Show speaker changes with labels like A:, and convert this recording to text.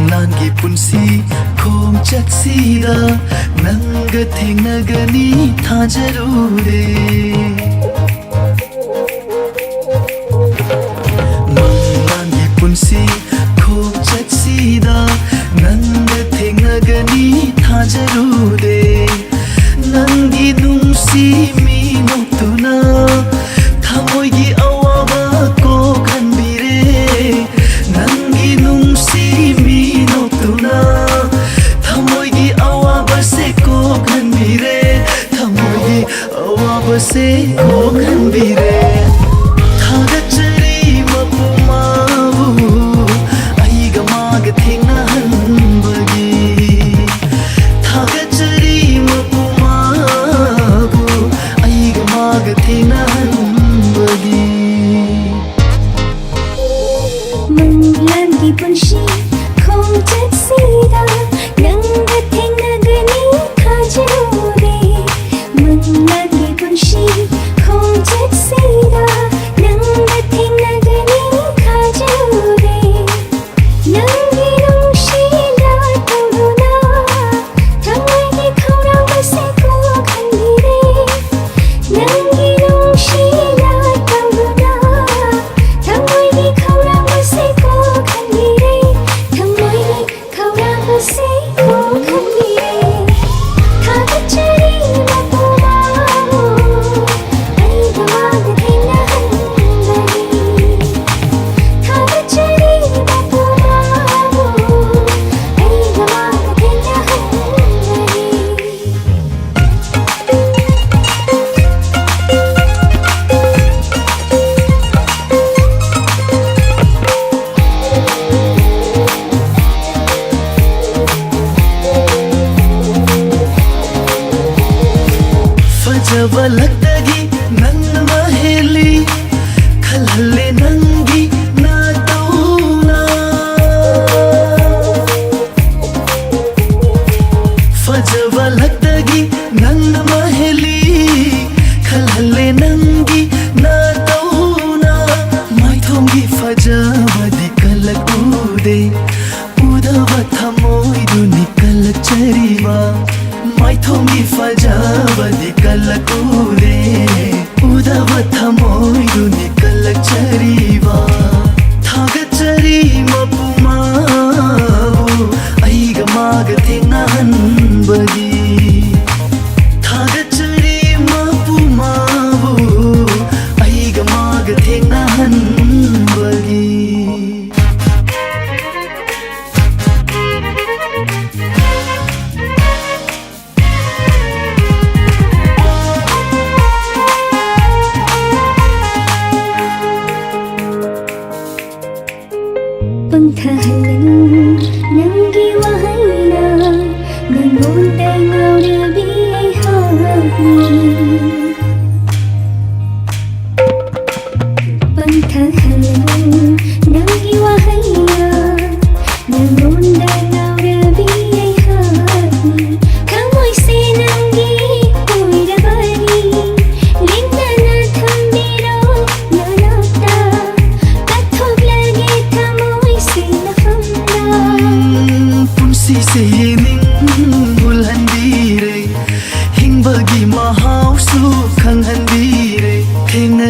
A: Mangi punsi khom chaksida nanga thengna gani tha jarure Mangi punsi wabase kokhanbire thagachari mapumavu aiga maga thengna hanbagi thagachari mapumavu aiga maga thengna hanbagi
B: Manlangi punshi khong chaksida nanga thengnagani thajure Manlangi punshi khong chaksida nanga thengnagani thajure Nangi nungshida tawduna thamagi khawrabase ko khanbire Nangi nungshida tawduna thamagi khawrabase ko khanbire thamagi khawrabase ko khanbire thagachari mapumavu aiga maga thengna hanbagi thagachari mapumavu aiga maga thengna hanbagi
A: fajaba lagdagi nanna maheli khalhalle nangi na tauna fajaba lagdagi nanna maheli khalhalle nangi na tauna mai thongi fajaba di kalak ude udava thamoi duni kalak chariba mai thongi fajaba di kalak ude udava thamoi duni kalak chariba thagachari mapumavu aiga maga thengna hanbagi thagachari mapumavu aiga maga thengna hanbagi
B: Pangthahalan nangi wahayna nangonda ngaurabi ay hawagi Pangthahalan nangi wahayna nangonda ngaurabi ay hawagi Kamoy se nangi puirabari linda na thambiro nanata kathog lage thamoy se nafamna
A: punsi se ning bulhandire hingbagi mahau su khanghandire thengna